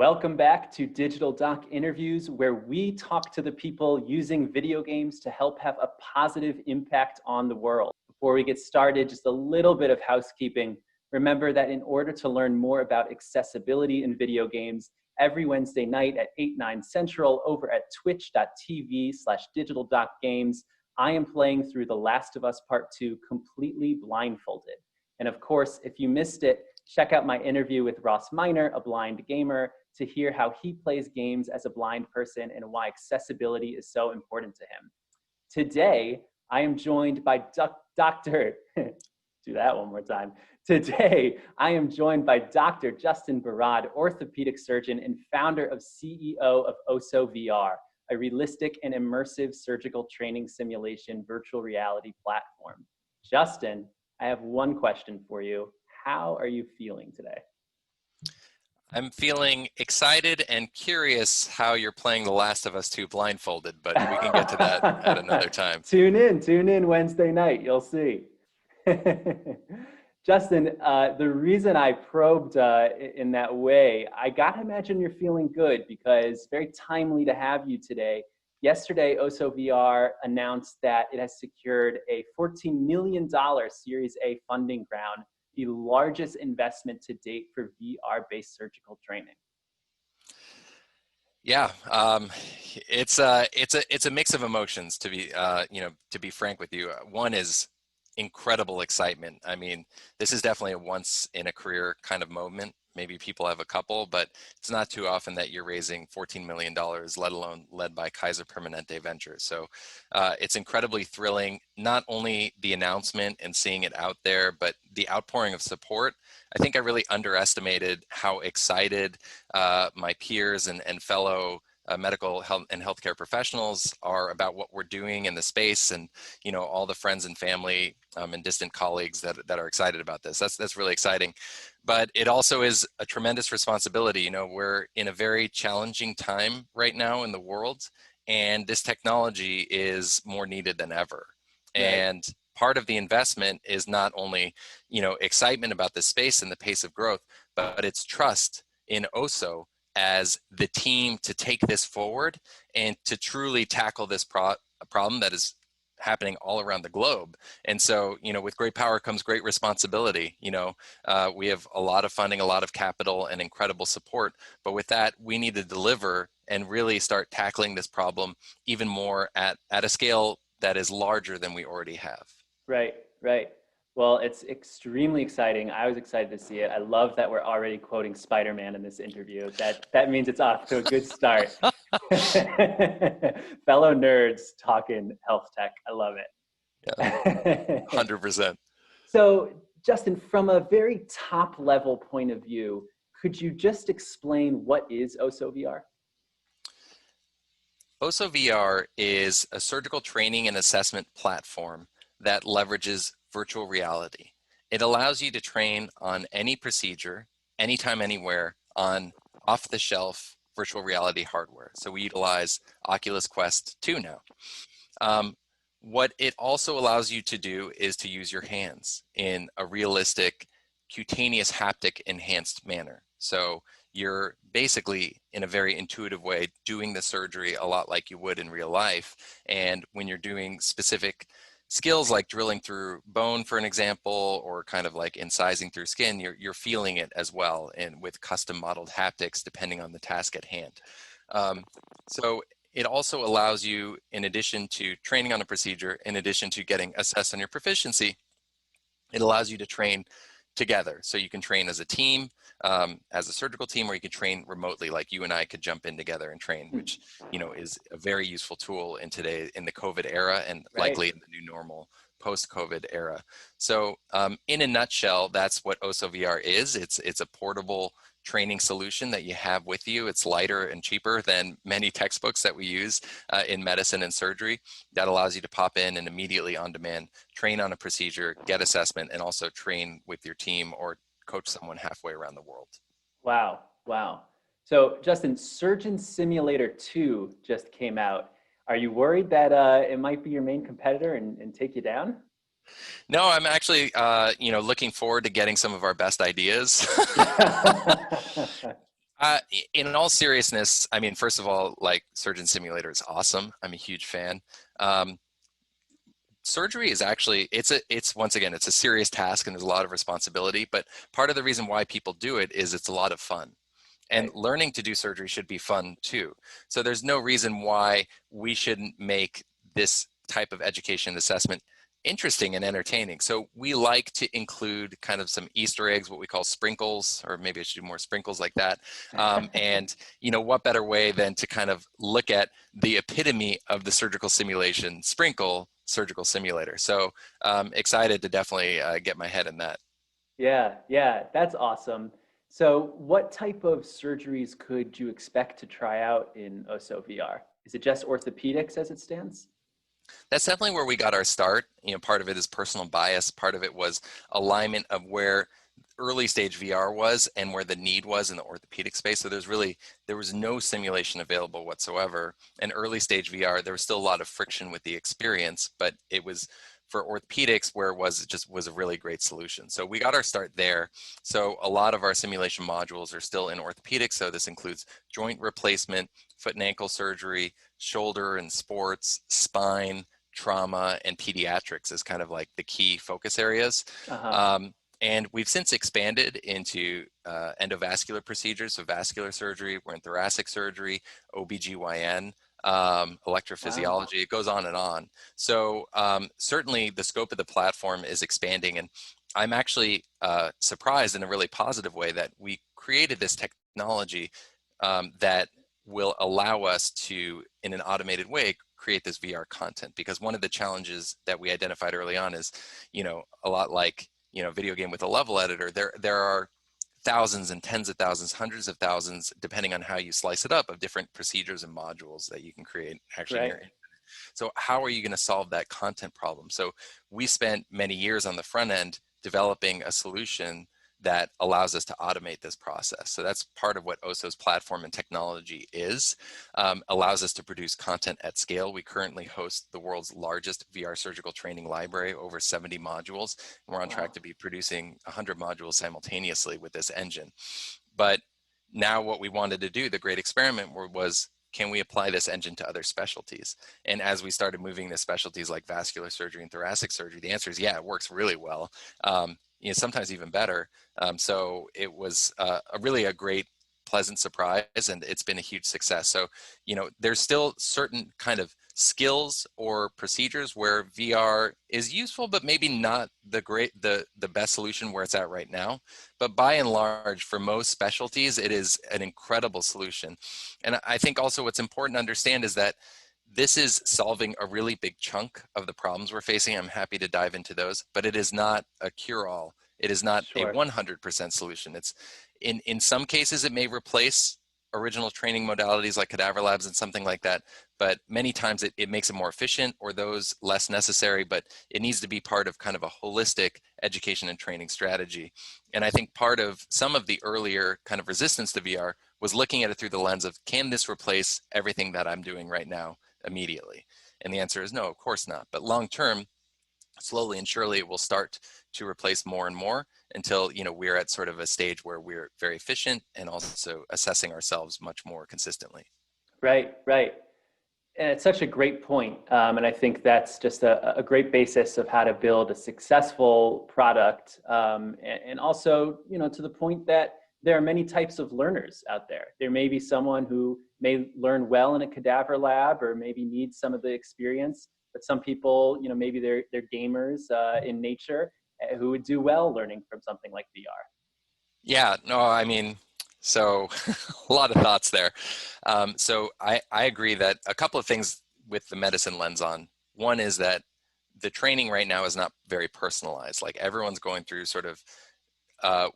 Welcome back to Digital Doc Interviews, where we talk to the people using video games to help have a positive impact on the world. Before we get started, just a little bit of housekeeping. Remember that in order to learn more about accessibility in video games, every Wednesday night at 8/9 Central over at twitch.tv/digitaldocgames, I am playing through The Last of Us Part 2 completely blindfolded. And of course, if you missed it, check out my interview with Ross Minor, a blind gamer, to hear how he plays games as a blind person and why accessibility is so important to him. Today, I am joined by Dr. Do that one more time. Today, I am joined by Dr. Justin Barad, orthopedic surgeon and founder of CEO of Osso VR, a realistic and immersive surgical training simulation virtual reality platform. Justin, I have one question for you. How are you feeling today? I'm feeling excited and curious how you're playing The Last of Us 2 blindfolded, but we can get to that at another time. Tune in Wednesday night, you'll see. Justin, the reason I probed in that way, I gotta imagine you're feeling good because very timely to have you today. Yesterday, OssoVR announced that it has secured a $14 million Series A funding round, the largest investment to date for VR-based surgical training. Yeah, it's a mix of emotions to be frank with you. One is incredible excitement. I mean, this is definitely a once in a career kind of moment. Maybe people have a couple, but it's not too often that you're raising $14 million, let alone led by Kaiser Permanente Ventures. So it's incredibly thrilling, not only the announcement and seeing it out there, but the outpouring of support. I think I really underestimated how excited my peers and fellow medical health and healthcare professionals are about what we're doing in the space, and all the friends and family and distant colleagues that are excited about this. That's really exciting, but it also is a tremendous responsibility. We're in a very challenging time right now in the world, and this technology is more needed than ever. Right. And part of the investment is not only excitement about the space and the pace of growth, but it's trust in Osso as the team to take this forward and to truly tackle this problem that is happening all around the globe. And so, with great power comes great responsibility. We have a lot of funding, a lot of capital, and incredible support. But with that, we need to deliver and really start tackling this problem even more at a scale that is larger than we already have. Right. Well, it's extremely exciting. I was excited to see it. I love that we're already quoting Spider-Man in this interview. That means it's off to a good start. Fellow nerds talking health tech. I love it. Yeah, 100%. So, Justin, from a very top level point of view, could you just explain what is Osso VR? Osso VR is a surgical training and assessment platform that leverages virtual reality. It allows you to train on any procedure, anytime, anywhere, on off-the-shelf virtual reality hardware. So we utilize Oculus Quest 2 now. What it also allows you to do is to use your hands in a realistic, cutaneous, haptic enhanced manner. So you're basically, in a very intuitive way, doing the surgery a lot like you would in real life. And when you're doing specific skills like drilling through bone, for an example, or kind of like incising through skin, you're feeling it as well, and with custom modeled haptics depending on the task at hand. So it also allows you, in addition to training on a procedure, in addition to getting assessed on your proficiency, it allows you to train together. So you can train as a team, as a surgical team, or you can train remotely, like you and I could jump in together and train, which is a very useful tool in the COVID era, and likely in the new normal post-COVID era. So in a nutshell, that's what Osso VR is. It's a portable training solution that you have with you. It's lighter and cheaper than many textbooks that we use in medicine and surgery. That allows you to pop in and immediately on demand train on a procedure, get assessment, and also train with your team or coach someone halfway around the world. Wow. So Justin, Surgeon Simulator 2 just came out. Are you worried that it might be your main competitor and take you down? No, I'm actually, looking forward to getting some of our best ideas. In all seriousness, I mean, first of all, like Surgeon Simulator is awesome. I'm a huge fan. Um, Surgery is actually, it's once again, it's a serious task and there's a lot of responsibility, but part of the reason why people do it is it's a lot of fun. And Right. learning to do surgery should be fun too. So there's no reason why we shouldn't make this type of education assessment interesting and entertaining. So we like to include kind of some Easter eggs, what we call sprinkles, or maybe I should do more sprinkles like that. And you know, what better way than to kind of look at the epitome of the surgical simulation, sprinkle surgical simulator. So excited to definitely get my head in that. Yeah, yeah, that's awesome. So, what type of surgeries could you expect to try out in Osso VR? Is it just orthopedics as it stands? That's definitely where we got our start. You know, part of it is personal bias. Part of it was alignment of where early stage VR was and where the need was in the orthopedic space. So there was no simulation available whatsoever. And early stage VR, there was still a lot of friction with the experience, but it was for orthopedics where it just was a really great solution. So we got our start there. So a lot of our simulation modules are still in orthopedics. So this includes joint replacement, foot and ankle surgery, shoulder and sports, spine, trauma, and pediatrics is kind of like the key focus areas. Uh-huh. And we've since expanded into endovascular procedures, so vascular surgery, we're in thoracic surgery, OBGYN, Wow. electrophysiology, it goes on and on. So certainly the scope of the platform is expanding, and I'm actually surprised in a really positive way that we created this technology that will allow us to, in an automated way, create this VR content. Because one of the challenges that we identified early on is, you know, a lot like, you know, video game with a level editor, there are thousands and tens of thousands, hundreds of thousands, depending on how you slice it up, of different procedures and modules that you can create actually in Right. your. So how are you going to solve that content problem? So we spent many years on the front end developing a solution that allows us to automate this process. So that's part of what Osso's platform and technology is, allows us to produce content at scale. We currently host the world's largest VR surgical training library, over 70 modules. And we're on track Wow. to be producing 100 modules simultaneously with this engine. But now what we wanted to do, the great experiment was, can we apply this engine to other specialties? And as we started moving to specialties like vascular surgery and thoracic surgery, the answer is yeah, it works really well. You know, sometimes even better. So it was really a great, pleasant surprise, and it's been a huge success. So, you know, there's still certain kind of skills or procedures where VR is useful, but maybe not the best solution where it's at right now. But by and large, for most specialties, it is an incredible solution. And I think also what's important to understand is that this is solving a really big chunk of the problems we're facing. I'm happy to dive into those, but it is not a cure-all. It is not a Sure. 100% solution. It's in some cases it may replace original training modalities like cadaver labs and something like that, but many times it makes it more efficient, or those less necessary, but it needs to be part of kind of a holistic education and training strategy. And I think part of some of the earlier kind of resistance to VR was looking at it through the lens of, can this replace everything that I'm doing right now immediately? And the answer is no, of course not. But long term, slowly and surely it will start to replace more and more until, you know, we're at sort of a stage where we're very efficient and also assessing ourselves much more consistently. Right, right. And it's such a great point. And I think that's just a great basis of how to build a successful product. And also, you know, to the point that there are many types of learners out there. There may be someone who may learn well in a cadaver lab or maybe needs some of the experience, but some people, you know, maybe they're gamers in nature who would do well learning from something like VR. Yeah, no, I mean, so a lot of thoughts there. So I agree that a couple of things with the medicine lens on. One is that the training right now is not very personalized. Like everyone's going through sort of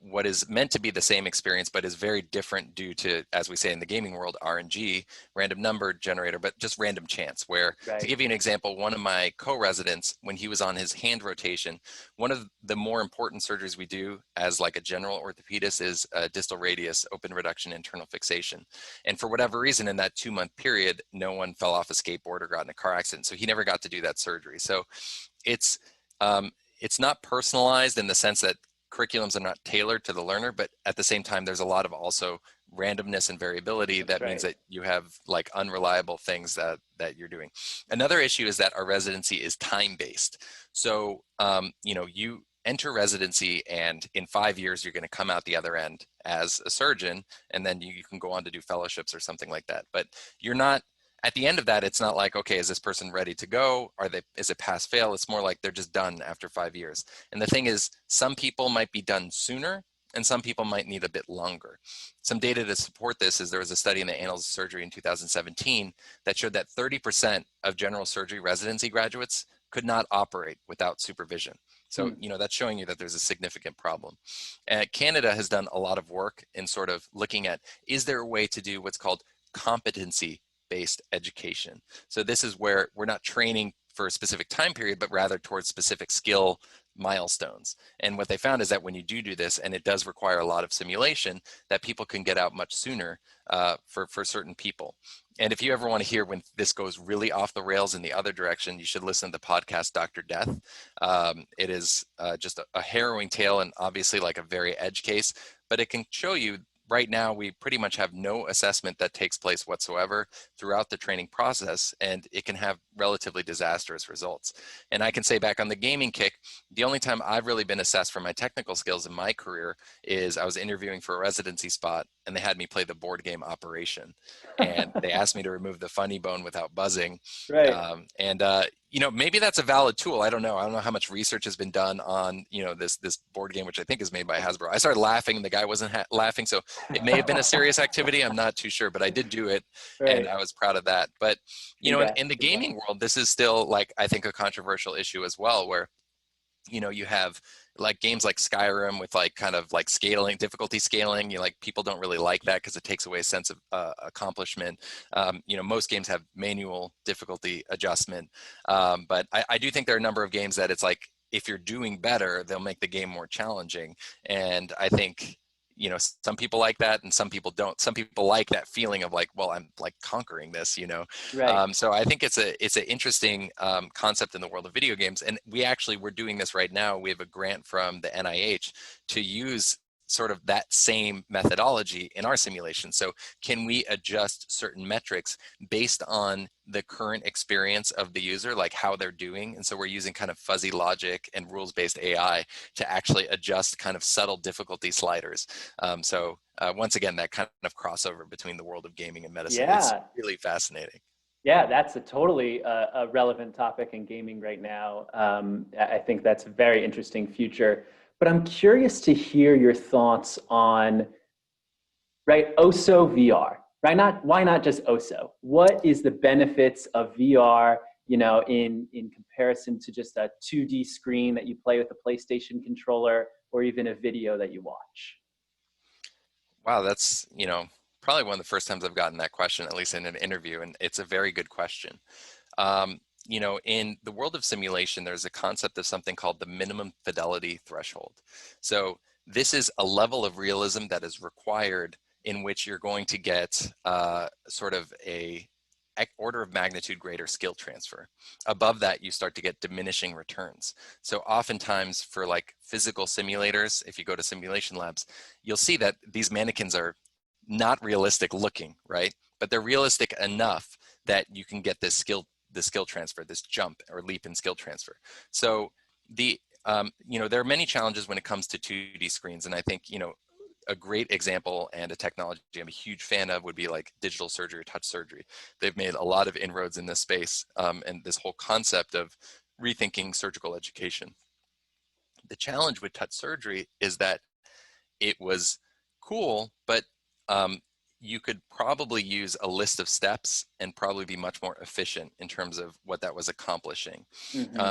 what is meant to be the same experience, but is very different due to, as we say in the gaming world, RNG, random number generator, but just random chance. Where, to Right. give you an example, one of my co-residents, when he was on his hand rotation, one of the more important surgeries we do as like a general orthopedist is distal radius, open reduction, internal fixation. And for whatever reason, in that 2-month period, no one fell off a skateboard or got in a car accident. So he never got to do that surgery. So it's, it's not personalized in the sense that curriculums are not tailored to the learner, but at the same time, there's a lot of also randomness and variability, That's that means right. that you have like unreliable things that you're doing. Another issue is that our residency is time-based. So, you enter residency, and in 5 years, you're going to come out the other end as a surgeon, and then you can go on to do fellowships or something like that. But you're not, at the end of that, it's not like, okay, is this person ready to go? Is it pass fail? It's more like they're just done after 5 years. And the thing is, some people might be done sooner, and some people might need a bit longer. Some data to support this is there was a study in the Annals of Surgery in 2017 that showed that 30% of general surgery residency graduates could not operate without supervision. So, that's showing you that there's a significant problem. Canada has done a lot of work in sort of looking at, is there a way to do what's called competency-based education? So this is where we're not training for a specific time period, but rather towards specific skill milestones. And what they found is that when you do this, and it does require a lot of simulation, that people can get out much sooner for certain people. And if you ever want to hear when this goes really off the rails in the other direction, you should listen to the podcast Dr. Death. It is just a harrowing tale, and obviously like a very edge case, but it can show you right now we pretty much have no assessment that takes place whatsoever throughout the training process, and it can have relatively disastrous results. And I can say, back on the gaming kick, the only time I've really been assessed for my technical skills in my career is I was interviewing for a residency spot, and they had me play the board game Operation, and they asked me to remove the funny bone without buzzing. Right. Maybe that's a valid tool. I don't know how much research has been done on this board game, which I think is made by Hasbro. I started laughing and the guy wasn't laughing, so it may have been a serious activity. I'm not too sure, but I did do it, and Right. I was proud of that. But Congrats. in the gaming world, this is still, like, I think, a controversial issue as well, where you have like games like Skyrim with like kind of like scaling, difficulty scaling. Like, people don't really like that because it takes away a sense of accomplishment. Most games have manual difficulty adjustment, but I do think there are a number of games that it's like, if you're doing better, they'll make the game more challenging. And I think some people like that and some people don't. Some people like that feeling of like, well, I'm like conquering this. Right. So I think it's an interesting concept in the world of video games. And we're doing this right now. We have a grant from the NIH to use sort of that same methodology in our simulation. So can we adjust certain metrics based on the current experience of the user, like how they're doing? And so we're using kind of fuzzy logic and rules-based AI to actually adjust kind of subtle difficulty sliders. Once again, that kind of crossover between the world of gaming and medicine is Yeah. really fascinating. Yeah, that's a totally a relevant topic in gaming right now. I think that's a very interesting future. But I'm curious to hear your thoughts on, right, Osso VR, right? Why not just Osso? What is the benefits of VR, in comparison to just a 2D screen that you play with a PlayStation controller, or even a video that you watch? Wow, that's, probably one of the first times I've gotten that question, at least in an interview, and it's a very good question. In the world of simulation, there's a concept of something called the minimum fidelity threshold. So this is a level of realism that is required in which you're going to get sort of a order of magnitude greater skill transfer. Above that, you start to get diminishing returns. So oftentimes for like physical simulators, if you go to simulation labs, you'll see that these mannequins are not realistic looking, right? But they're realistic enough that you can get this skill transfer, this jump or leap in skill transfer. So there are many challenges when it comes to 2D screens. And I think, a great example and a technology I'm a huge fan of would be like digital surgery or touch surgery. They've made a lot of inroads in this space, and this whole concept of rethinking surgical education. The challenge with touch surgery is that it was cool, but you could probably use a list of steps and probably be much more efficient in terms of what that was accomplishing,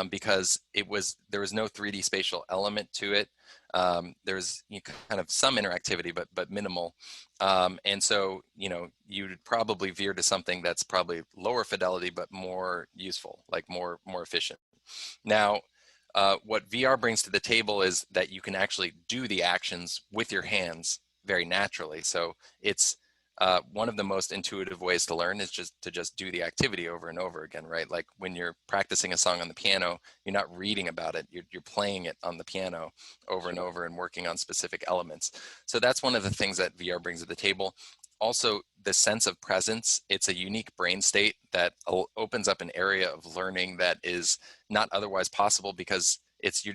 because there was no 3D spatial element to it. There's kind of some interactivity, but minimal. And so, you'd probably veer to something that's probably lower fidelity, but more useful, like more efficient. Now, what VR brings to the table is that you can actually do the actions with your hands very naturally. So it's one of the most intuitive ways to learn is just to do the activity over and over again, right? Like when you're practicing a song on the piano, you're not reading about it, you're playing it on the piano over and over and working on specific elements. So that's one of the things that VR brings to the table. Also, the sense of presence, it's a unique brain state that opens up an area of learning that is not otherwise possible, because it's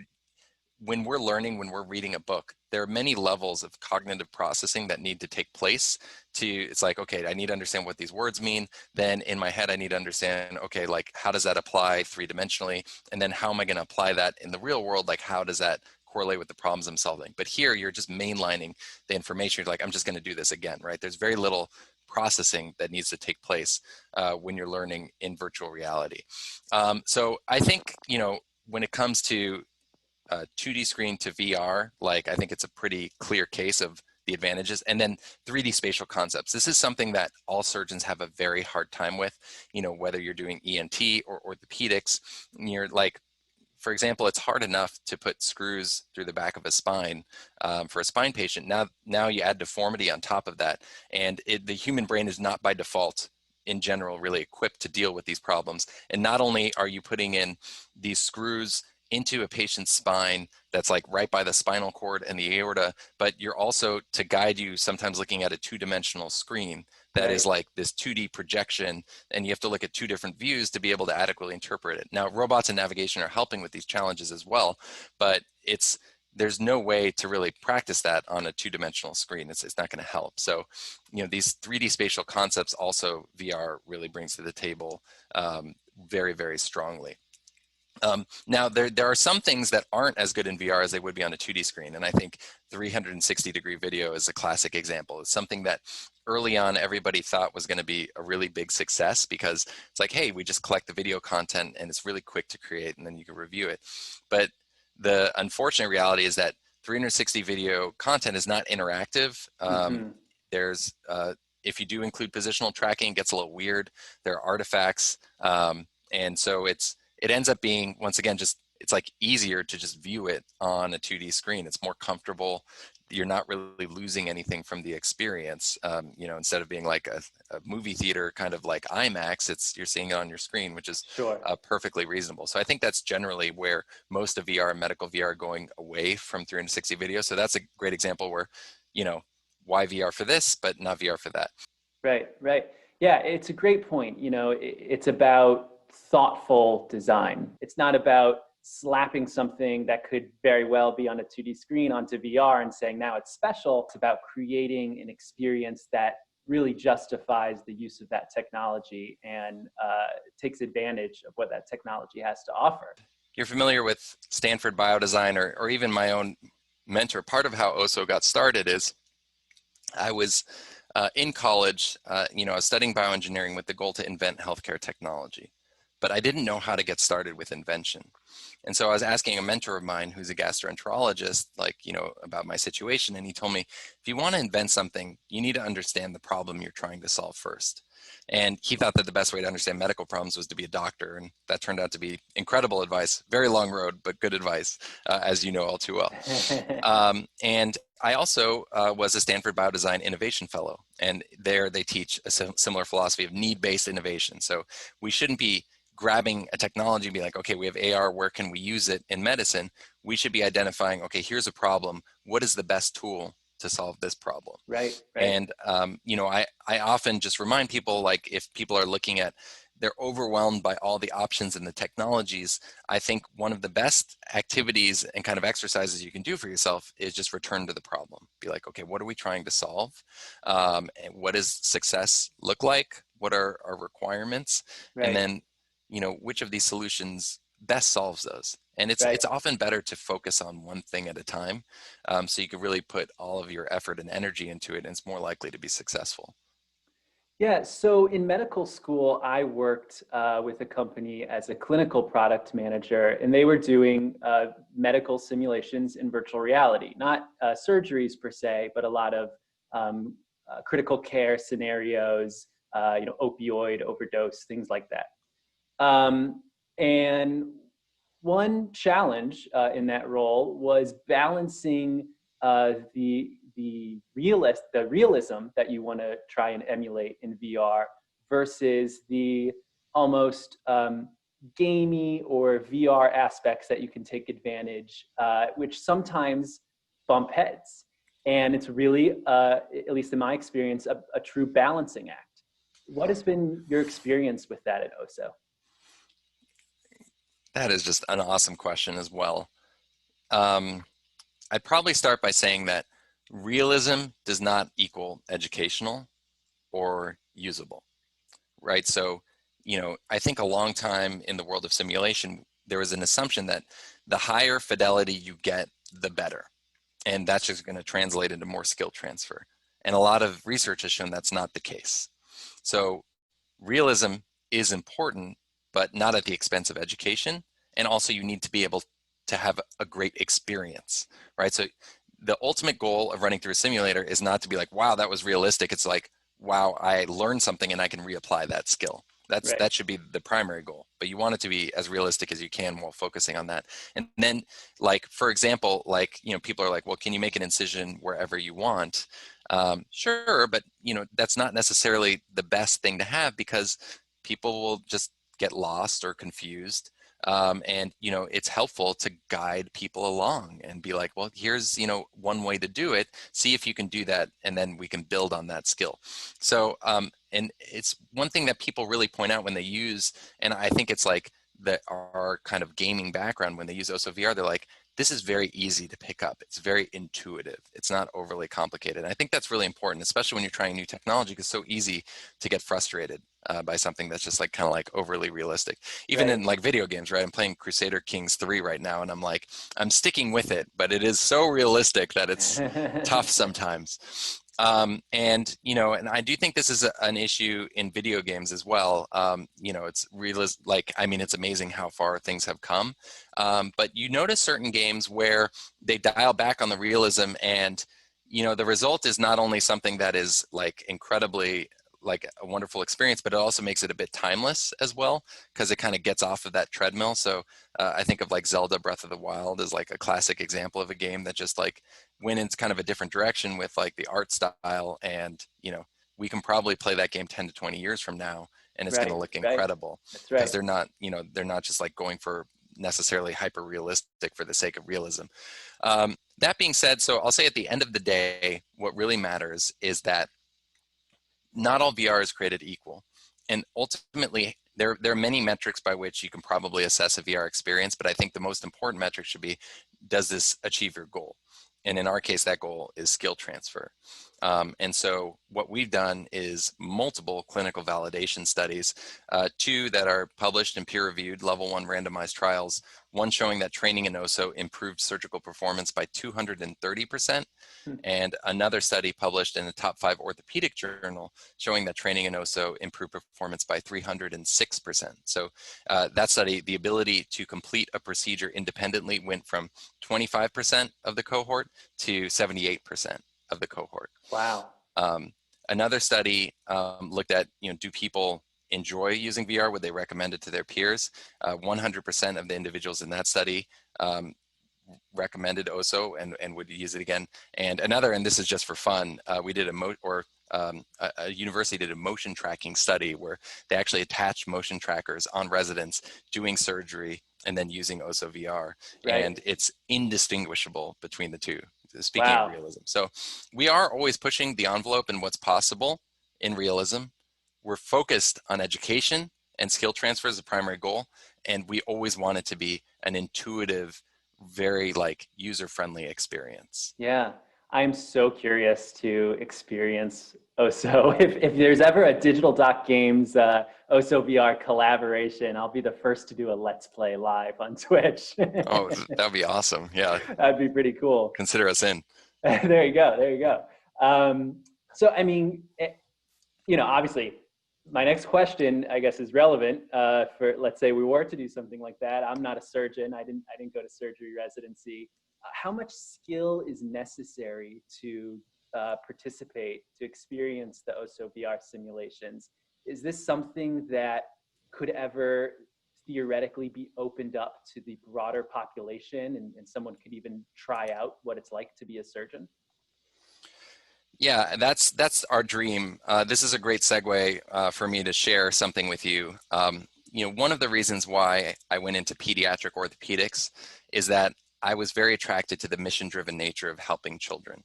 when we're learning, when we're reading a book, there are many levels of cognitive processing that need to take place it's like, okay, I need to understand what these words mean. Then in my head, I need to understand, okay, like how does that apply three-dimensionally? And then how am I going to apply that in the real world? Like how does that correlate with the problems I'm solving? But here you're just mainlining the information. You're like, I'm just going to do this again, right? There's very little processing that needs to take place when you're learning in virtual reality. So I think, when it comes to 2D screen to VR, like I think it's a pretty clear case of the advantages. And then 3D spatial concepts. This is something that all surgeons have a very hard time with, whether you're doing ENT or orthopedics. You're like, for example, it's hard enough to put screws through the back of a spine for a spine patient. Now you add deformity on top of that, and the human brain is not by default in general really equipped to deal with these problems. And not only are you putting in these screws into a patient's spine that's like right by the spinal cord and the aorta, but you're also, to guide you, sometimes looking at a two-dimensional screen that is like this 2D projection, and you have to look at two different views to be able to adequately interpret it. Now, robots and navigation are helping with these challenges as well, but there's no way to really practice that on a two-dimensional screen. It's not going to help. So, these 3D spatial concepts also VR really brings to the table very, very strongly. Now, there are some things that aren't as good in VR as they would be on a 2D screen, and I think 360-degree video is a classic example. It's something that early on everybody thought was going to be a really big success, because it's like, hey, we just collect the video content and it's really quick to create and then you can review it. But the unfortunate reality is that 360 video content is not interactive. There's if you do include positional tracking, it gets a little weird. There are artifacts, and so it ends up being, once again, it's like easier to just view it on a 2D screen. It's more comfortable. You're not really losing anything from the experience. Instead of being like a movie theater, kind of like IMAX, you're seeing it on your screen, which is perfectly reasonable. So I think that's generally where most of VR and medical VR are going away from 360 video. So that's a great example where, why VR for this, but not VR for that. Right. Yeah, it's a great point. It's about thoughtful design. It's not about slapping something that could very well be on a 2D screen onto VR and saying now it's special. It's about creating an experience that really justifies the use of that technology and takes advantage of what that technology has to offer. You're familiar with Stanford Biodesign or even my own mentor. Part of how Osso got started is I was in college, I was studying bioengineering with the goal to invent healthcare technology. But I didn't know how to get started with invention. And so I was asking a mentor of mine who's a gastroenterologist, about my situation. And he told me, if you want to invent something, you need to understand the problem you're trying to solve first. And he thought that the best way to understand medical problems was to be a doctor. And that turned out to be incredible advice. Very long road, but good advice, as you know all too well. And I also was a Stanford Biodesign Innovation Fellow. And there they teach a similar philosophy of need-based innovation. So we shouldn't be grabbing a technology and be like, okay, we have AR, where can we use it in medicine? We should be identifying, okay, here's a problem. What is the best tool to solve this problem? Right. And, I often just remind people, like, if people are looking at, they're overwhelmed by all the options and the technologies, I think one of the best activities and kind of exercises you can do for yourself is just return to the problem. Be like, okay, what are we trying to solve? And what does success look like? What are our requirements? And then, which of these solutions best solves those? And it's often better to focus on one thing at a time, so you can really put all of your effort and energy into it, and it's more likely to be successful. Yeah, so in medical school, I worked with a company as a clinical product manager, and they were doing medical simulations in virtual reality, not surgeries per se, but a lot of critical care scenarios, opioid overdose, things like that. And one challenge in that role was balancing the the realism that you want to try and emulate in VR versus the almost gamey or VR aspects that you can take advantage, which sometimes bump heads. And it's really, at least in my experience, a true balancing act. What has been your experience with that at Osso? That is just an awesome question as well. I'd probably start by saying that realism does not equal educational or usable, right? So, I think a long time in the world of simulation, there was an assumption that the higher fidelity you get, the better. And that's just going to translate into more skill transfer. And a lot of research has shown that's not the case. So realism is important, but not at the expense of education. And also you need to be able to have a great experience, right? So the ultimate goal of running through a simulator is not to be like, wow, that was realistic. It's like, wow, I learned something and I can reapply that skill. That should be the primary goal, but you want it to be as realistic as you can while focusing on that. And then, like, for example, like, people are like, well, can you make an incision wherever you want? Sure, but that's not necessarily the best thing to have, because people will just get lost or confused. And it's helpful to guide people along and be like, well, here's one way to do it, see if you can do that, and then we can build on that skill. So and it's one thing that people really point out when they use, and I think it's like our kind of gaming background, when they use OssoVR, they're like, this is very easy to pick up. It's very intuitive. It's not overly complicated. And I think that's really important, especially when you're trying new technology, because it's so easy to get frustrated by something that's just like kind of like overly realistic. Even in like video games, right? I'm playing Crusader Kings 3 right now, and I'm sticking with it, but it is so realistic that it's tough sometimes. And I do think this is an issue in video games as well. It's it's amazing how far things have come. But you notice certain games where they dial back on the realism, and the result is not only something that is like incredibly like a wonderful experience, but it also makes it a bit timeless as well, because it kind of gets off of that treadmill. So I think of like Zelda Breath of the Wild as like a classic example of a game that just like went in kind of a different direction with like the art style, and we can probably play that game 10 to 20 years from now, and it's going to look incredible. That's because they're not just like going for necessarily hyper realistic for the sake of realism. That being said, so I'll say at the end of the day, what really matters is that not all VR is created equal. And ultimately, there are many metrics by which you can probably assess a VR experience, but I think the most important metric should be, does this achieve your goal? And in our case, that goal is skill transfer. And so what we've done is multiple clinical validation studies, 2 that are published and peer-reviewed level 1 randomized trials, one showing that training in Osso improved surgical performance by 230%, and another study published in the top 5 orthopedic journal showing that training in Osso improved performance by 306%. So that study, the ability to complete a procedure independently went from 25% of the cohort to 78% of the cohort. Wow. Another study looked at, do people enjoy using VR? Would they recommend it to their peers? 100% of the individuals in that study recommended Osso and would use it again. And this is just for fun, we did a university did a motion tracking study where they actually attached motion trackers on residents doing surgery and then using Osso VR. And it's indistinguishable between the two, speaking of realism. So we are always pushing the envelope and what's possible in realism. We're focused on education and skill transfer as the primary goal, and we always want it to be an intuitive, very like user-friendly experience. Yeah, I'm so curious to experience Osso. If there's ever a Digital Doc Games Osso VR collaboration, I'll be the first to do a Let's Play live on Twitch. Oh, that'd be awesome. Yeah. That'd be pretty cool. Consider us in. There you go. There you go. So, I mean, obviously, my next question, I guess, is relevant for, let's say we were to do something like that. I'm not a surgeon. I didn't go to surgery residency. How much skill is necessary to participate, to experience the Osso VR simulations? Is this something that could ever theoretically be opened up to the broader population, and someone could even try out what it's like to be a surgeon? Yeah, that's our dream. This is a great segue for me to share something with you. One of the reasons why I went into pediatric orthopedics is that I was very attracted to the mission-driven nature of helping children.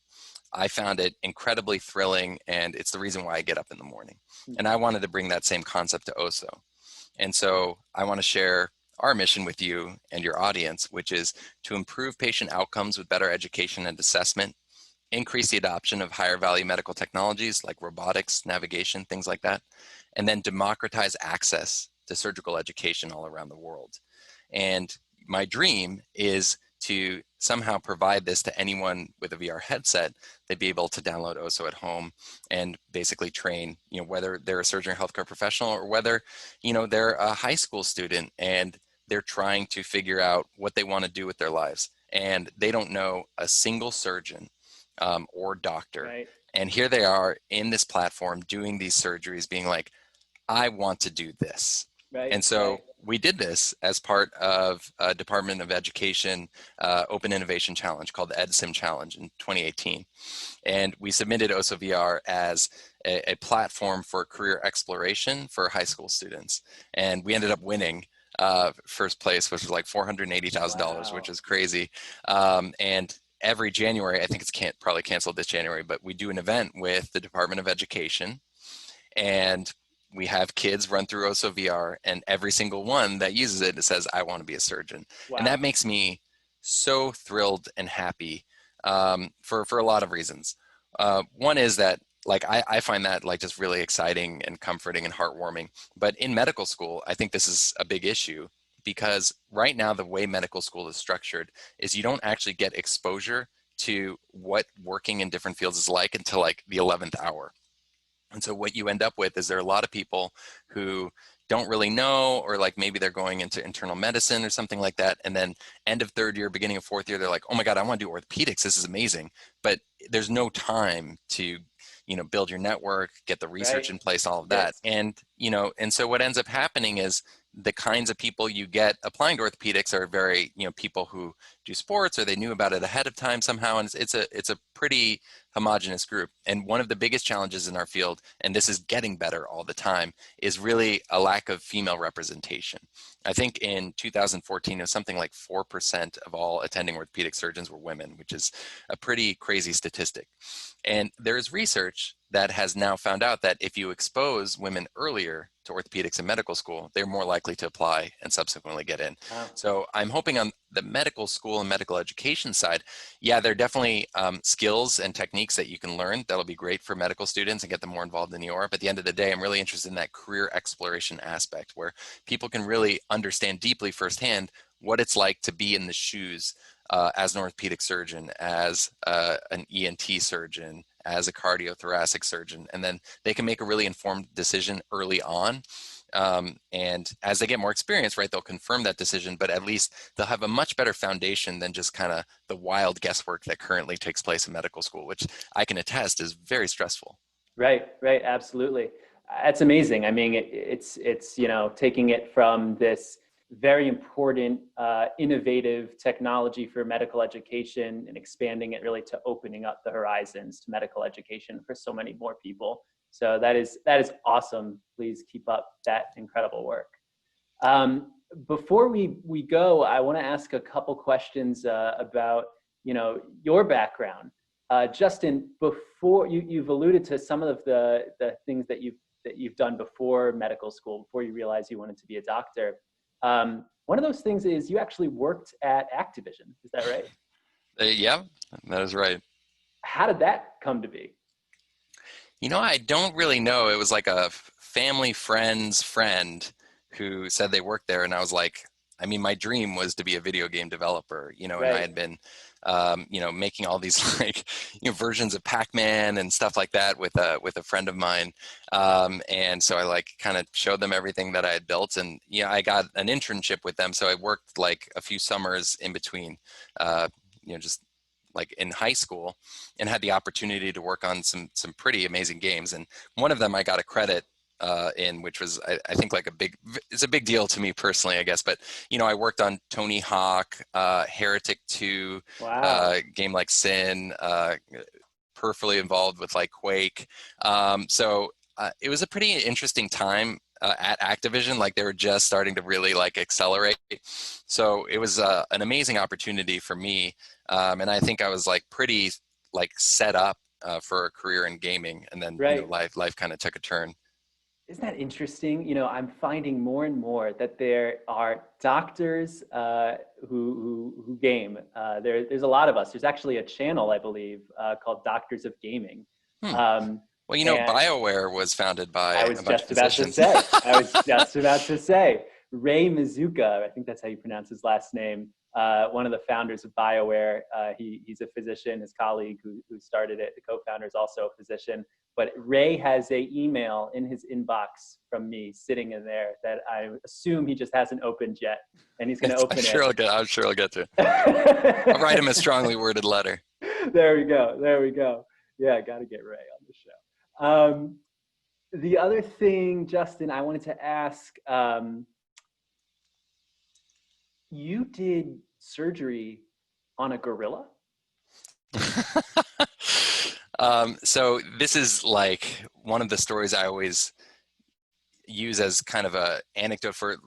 I found it incredibly thrilling, and it's the reason why I get up in the morning. And I wanted to bring that same concept to Osso. And so I want to share our mission with you and your audience, which is to improve patient outcomes with better education and assessment, increase the adoption of higher value medical technologies like robotics, navigation, things like that, and then democratize access to surgical education all around the world. And my dream is to somehow provide this to anyone with a VR headset. They'd be able to download Osso at home and basically train, whether they're a surgeon or healthcare professional or whether, they're a high school student and they're trying to figure out what they want to do with their lives. And they don't know a single surgeon or doctor. Right. And here they are in this platform doing these surgeries, being like, I want to do this. Right. And so Right. we did this as part of a Department of Education Open Innovation Challenge called the EdSim Challenge in 2018. And we submitted OssoVR as a platform for career exploration for high school students. And we ended up winning first place, which was like $480,000, Wow. which is crazy. And every January, I think it's probably canceled this January, but we do an event with the Department of Education, and we have kids run through OssoVR, and every single one that uses it, it says, I want to be a surgeon. Wow. And that makes me so thrilled and happy for a lot of reasons. One is that I find that just really exciting and comforting and heartwarming. But in medical school, I think this is a big issue because right now the way medical school is structured is you don't actually get exposure to what working in different fields is like until like the 11th hour. And so what you end up with is there are a lot of people who don't really know, or like maybe they're going into internal medicine or something like that. And then end of third year, beginning of fourth year, they're like, oh my God, I want to do orthopedics. This is amazing. But there's no time to, build your network, get the research in place, all of that. Yes. And so what ends up happening is the kinds of people you get applying to orthopedics are very, people who do sports or they knew about it ahead of time somehow. And it's a pretty homogenous group. And one of the biggest challenges in our field, and this is getting better all the time, is really a lack of female representation. I think in 2014, it was something like 4% of all attending orthopedic surgeons were women, which is a pretty crazy statistic. And there's research that has now found out that if you expose women earlier to orthopedics in medical school, they're more likely to apply and subsequently get in. Wow. So I'm hoping on the medical school and medical education side, yeah, there are definitely skills and techniques that you can learn that'll be great for medical students and get them more involved in the OR. But at the end of the day, I'm really interested in that career exploration aspect where people can really understand deeply firsthand what it's like to be in the shoes as an orthopedic surgeon, as an ENT surgeon, as a cardiothoracic surgeon, and then they can make a really informed decision early on. And as they get more experience, right, they'll confirm that decision, but at least they'll have a much better foundation than just kind of the wild guesswork that currently takes place in medical school, which I can attest is very stressful. Right, right, absolutely. That's amazing. I mean, it's taking it from this very important, innovative technology for medical education and expanding it really to opening up the horizons to medical education for so many more people. So that is awesome. Please keep up that incredible work. Before we go, I want to ask a couple questions about your background. Justin, before you've alluded to some of the things that you've done before medical school, before you realized you wanted to be a doctor. One of those things is you actually worked at Activision. Is that right? Yeah, that is right. How did that come to be? I don't really know. It was like a family friend's friend who said they worked there. And I was like, I mean, my dream was to be a video game developer, and I had been, making all these versions of Pac-Man and stuff like that with a friend of mine. And so I kind of showed them everything that I had built, and I got an internship with them. So I worked like a few summers in between, just like in high school, and had the opportunity to work on some pretty amazing games. And one of them I got a credit in, which was I think it's a big deal to me personally, I guess. But I worked on Tony Hawk, Heretic 2, Wow. game like Sin, peripherally involved with like Quake. It was a pretty interesting time at Activision. Like they were just starting to really like accelerate. So it was an amazing opportunity for me. And I think I was like pretty like set up for a career in gaming. And then, Right. life kind of took a turn. Isn't that interesting? I'm finding more and more that there are doctors who game. There's a lot of us. There's actually a channel, I believe, called Doctors of Gaming. Hmm. Um, Well, and BioWare was founded by I was a bunch of just about to physicians. say, Ray Mizuka, I think that's how you pronounce his last name, one of the founders of BioWare. He's a physician. His colleague who started it, the co-founder, is also a physician. But Ray has an email in his inbox from me sitting in there that I assume he just hasn't opened yet, and he's going to open I'm sure I'll get to. I'll write him a strongly worded letter. There we go. Yeah, got to get Ray on the show. The other thing, Justin, I wanted to ask, you did surgery on a gorilla? So this is like one of the stories I always use as kind of a anecdote for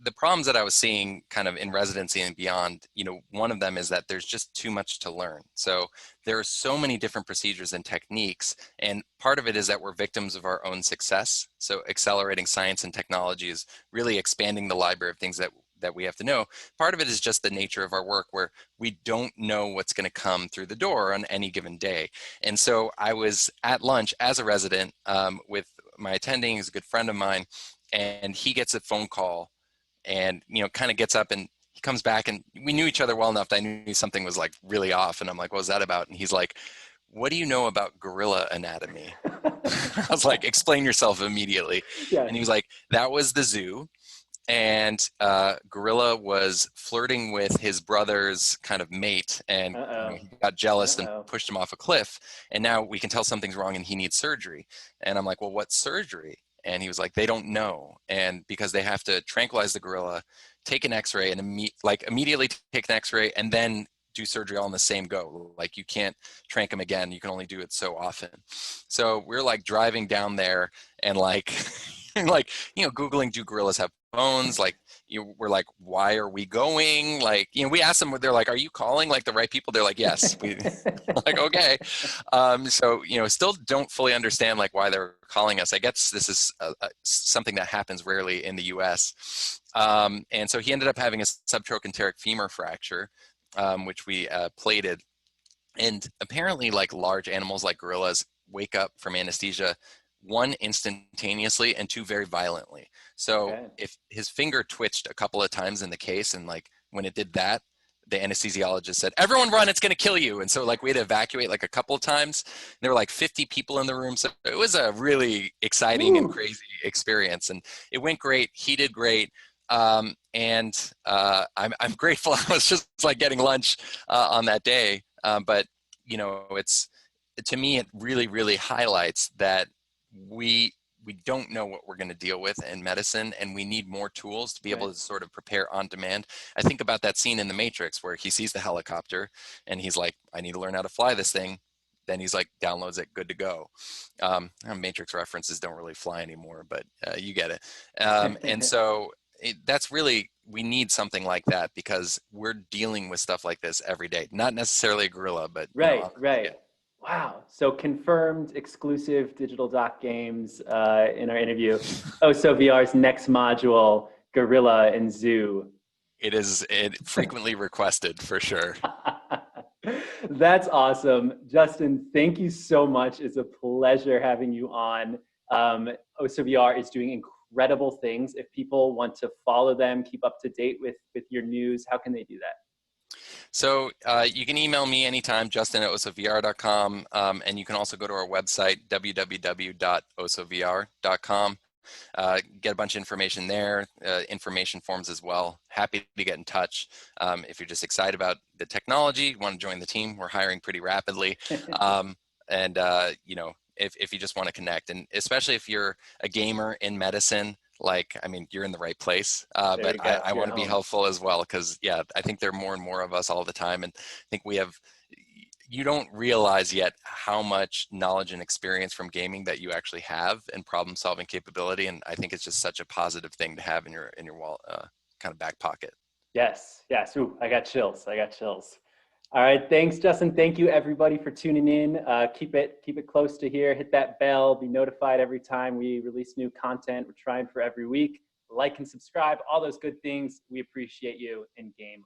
the problems that I was seeing kind of in residency and beyond. One of them is that there's just too much to learn. So there are so many different procedures and techniques, and part of it is that we're victims of our own success. So accelerating science and technology is really expanding the library of things that we have to know. Part of it is just the nature of our work, where we don't know what's going to come through the door on any given day. And so I was at lunch as a resident with my attending, who's a good friend of mine, and he gets a phone call and kind of gets up, and he comes back, and we knew each other well enough that I knew something was like really off. And I'm like, what was that about? And he's like, what do you know about gorilla anatomy? I was like, explain yourself immediately. Yeah. And he was like, that was the zoo. And gorilla was flirting with his brother's kind of mate, and he got jealous and pushed him off a cliff. And now we can tell something's wrong and he needs surgery. And I'm like, well, what surgery? And he was like, they don't know. And because they have to tranquilize the gorilla, take an x-ray, and immediately take an x-ray and then do surgery all in the same go. Like you can't trank him again. You can only do it so often. So we're like driving down there and like, Googling, do gorillas have bones? Like, we're like, why are we going? Like, we asked them, they're like, are you calling like the right people? They're like, yes. We like, okay. Still don't fully understand like why they're calling us. I guess this is something that happens rarely in the US. And so he ended up having a subtrochanteric femur fracture, which we plated. And apparently like large animals like gorillas wake up from anesthesia, one, instantaneously, and two, very violently. So if his finger twitched a couple of times in the case, and like when it did that, the anesthesiologist said, everyone run, it's going to kill you. And so like we had to evacuate like a couple of times. There were like 50 people in the room. So it was a really exciting and crazy experience, and it went great. He did great. I'm grateful I was just like getting lunch on that day. But to me, it really, really highlights that we don't know what we're going to deal with in medicine, and we need more tools to be able to sort of prepare on demand. I think about that scene in The Matrix where he sees the helicopter and he's like, I need to learn how to fly this thing. Then he's like, downloads it, good to go. Matrix references don't really fly anymore, but you get it. And so that's really, we need something like that, because we're dealing with stuff like this every day. Not necessarily a gorilla, but right. Yeah. Wow. So confirmed exclusive digital doc games in our interview. OssoVR's next module, Gorilla and Zoo. It is frequently requested for sure. That's awesome. Justin, thank you so much. It's a pleasure having you on. OssoVR is doing incredible things. If people want to follow them, keep up to date with your news, how can they do that? So you can email me anytime, justin@ossovr.com, and you can also go to our website, www.ossovr.com. Get a bunch of information there, information forms as well. Happy to get in touch. If you're just excited about the technology, want to join the team, we're hiring pretty rapidly. If you just want to connect, and especially if you're a gamer in medicine, you're in the right place, but I want to be helpful as well, because I think there are more and more of us all the time. And I think we have, you don't realize yet how much knowledge and experience from gaming that you actually have and problem solving capability. And I think it's just such a positive thing to have in your kind of back pocket. Yes, yes. Ooh, I got chills. I got chills. All right, thanks, Justin. Thank you, everybody, for tuning in. Keep it close to here. Hit that bell. Be notified every time we release new content. We're trying for every week. Like and subscribe. All those good things. We appreciate you. In game.